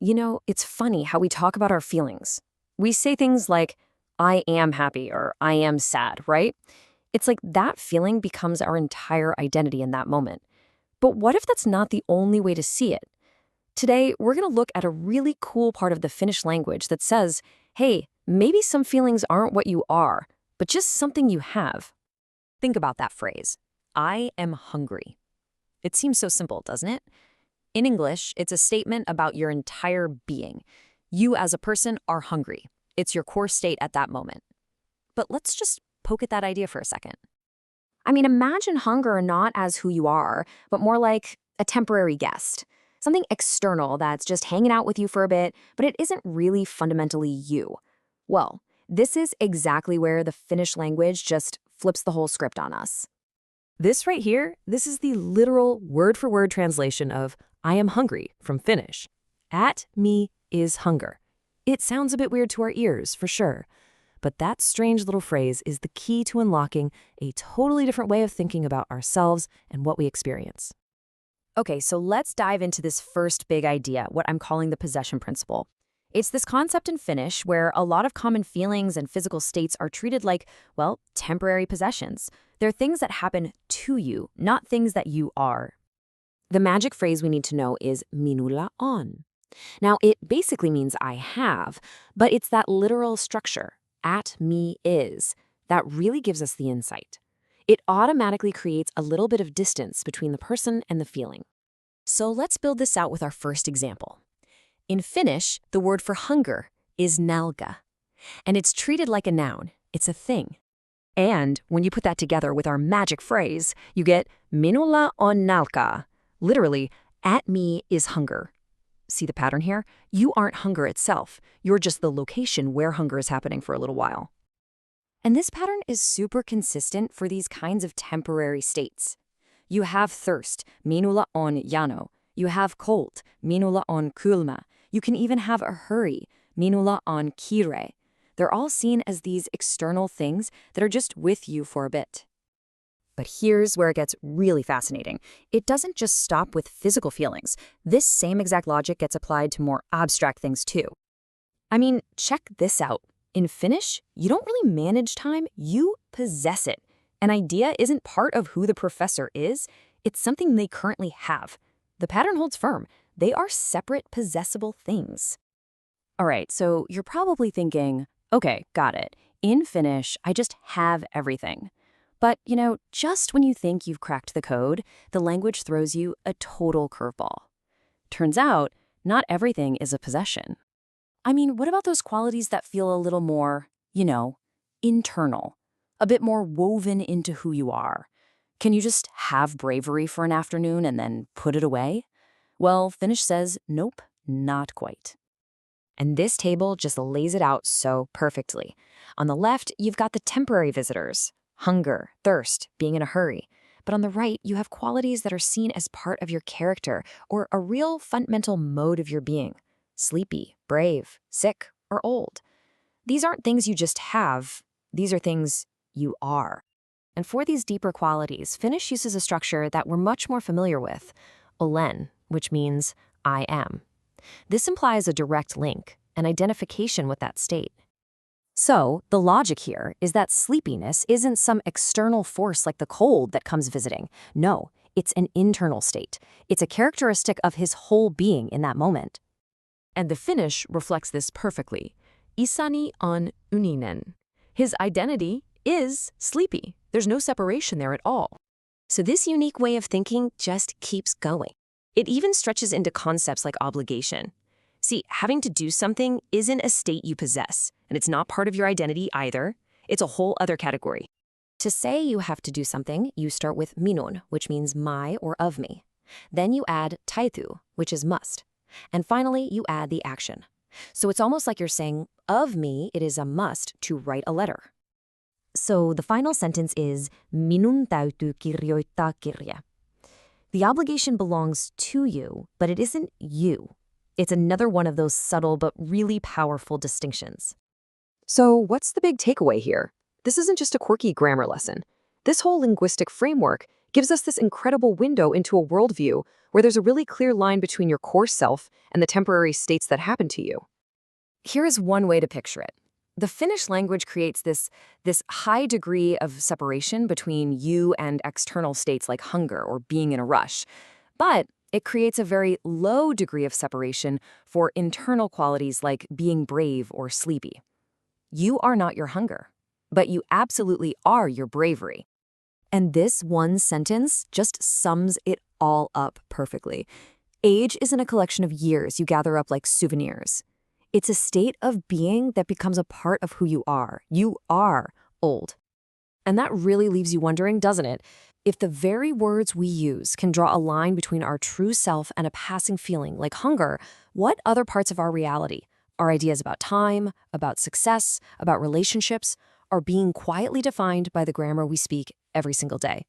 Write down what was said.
It's funny how we talk about our feelings. We say things like, I am happy or I am sad, right? It's like that feeling becomes our entire identity in that moment. But what if that's not the only way to see it? Today, we're going to look at a really cool part of the Finnish language that says, hey, maybe some feelings aren't what you are, but just something you have. Think about that phrase, I am hungry. It seems so simple, doesn't it? In English, it's a statement about your entire being. You as a person are hungry. It's your core state at that moment. But let's just poke at that idea for a second. Imagine hunger not as who you are, but more like a temporary guest. Something external that's just hanging out with you for a bit, but it isn't really fundamentally you. Well, this is exactly where the Finnish language just flips the whole script on us. This right here, this is the literal word-for-word translation of I am hungry from Finnish. At me is hunger. It sounds a bit weird to our ears, for sure. But that strange little phrase is the key to unlocking a totally different way of thinking about ourselves and what we experience. Okay, so let's dive into this first big idea, what I'm calling the possession principle. It's this concept in Finnish where a lot of common feelings and physical states are treated like, well, temporary possessions. They're things that happen to you, not things that you are. The magic phrase we need to know is minulla on. Now, it basically means I have, but it's that literal structure, at me is, that really gives us the insight. It automatically creates a little bit of distance between the person and the feeling. So let's build this out with our first example. In Finnish, the word for hunger is nälkä, and it's treated like a noun. It's a thing. And when you put that together with our magic phrase, you get minulla on nälkä. Literally, at me is hunger. See the pattern here? You aren't hunger itself. You're just the location where hunger is happening for a little while. And this pattern is super consistent for these kinds of temporary states. You have thirst, minulla on jano. You have cold, minulla on kylmä. You can even have a hurry, minulla on kiire. They're all seen as these external things that are just with you for a bit. But here's where it gets really fascinating. It doesn't just stop with physical feelings. This same exact logic gets applied to more abstract things too. Check this out. In Finnish, you don't really manage time, you possess it. An idea isn't part of who the professor is, it's something they currently have. The pattern holds firm. They are separate, possessible things. All right, so you're probably thinking, okay, got it. In Finnish, I just have everything. But, just when you think you've cracked the code, the language throws you a total curveball. Turns out, not everything is a possession. What about those qualities that feel a little more, internal, a bit more woven into who you are? Can you just have bravery for an afternoon and then put it away? Well, Finnish says, nope, not quite. And this table just lays it out so perfectly. On the left, you've got the temporary visitors, hunger, thirst, being in a hurry. But on the right, you have qualities that are seen as part of your character or a real fundamental mode of your being. Sleepy, brave, sick, or old. These aren't things you just have. These are things you are. And for these deeper qualities, Finnish uses a structure that we're much more familiar with, olen, which means I am. This implies a direct link, an identification with that state. So, the logic here is that sleepiness isn't some external force like the cold that comes visiting. No, it's an internal state. It's a characteristic of his whole being in that moment. And the Finnish reflects this perfectly. Isani on uninen. His identity is sleepy. There's no separation there at all. So this unique way of thinking just keeps going. It even stretches into concepts like obligation. See, having to do something isn't a state you possess, and it's not part of your identity either. It's a whole other category. To say you have to do something, you start with minun, which means my or of me. Then you add taitu, which is must. And finally, you add the action. So it's almost like you're saying, of me, it is a must to write a letter. So the final sentence is, minun täytyy kirjoittaa kirje. The obligation belongs to you, but it isn't you. It's another one of those subtle but really powerful distinctions. So what's the big takeaway here? This isn't just a quirky grammar lesson. This whole linguistic framework gives us this incredible window into a worldview where there's a really clear line between your core self and the temporary states that happen to you. Here is one way to picture it. The Finnish language creates this high degree of separation between you and external states like hunger or being in a rush. But it creates a very low degree of separation for internal qualities like being brave or sleepy. You are not your hunger, but you absolutely are your bravery. And this one sentence just sums it all up perfectly. Age isn't a collection of years you gather up like souvenirs. It's a state of being that becomes a part of who you are. You are old. And that really leaves you wondering, doesn't it? If the very words we use can draw a line between our true self and a passing feeling like hunger, what other parts of our reality, our ideas about time, about success, about relationships, are being quietly defined by the grammar we speak every single day?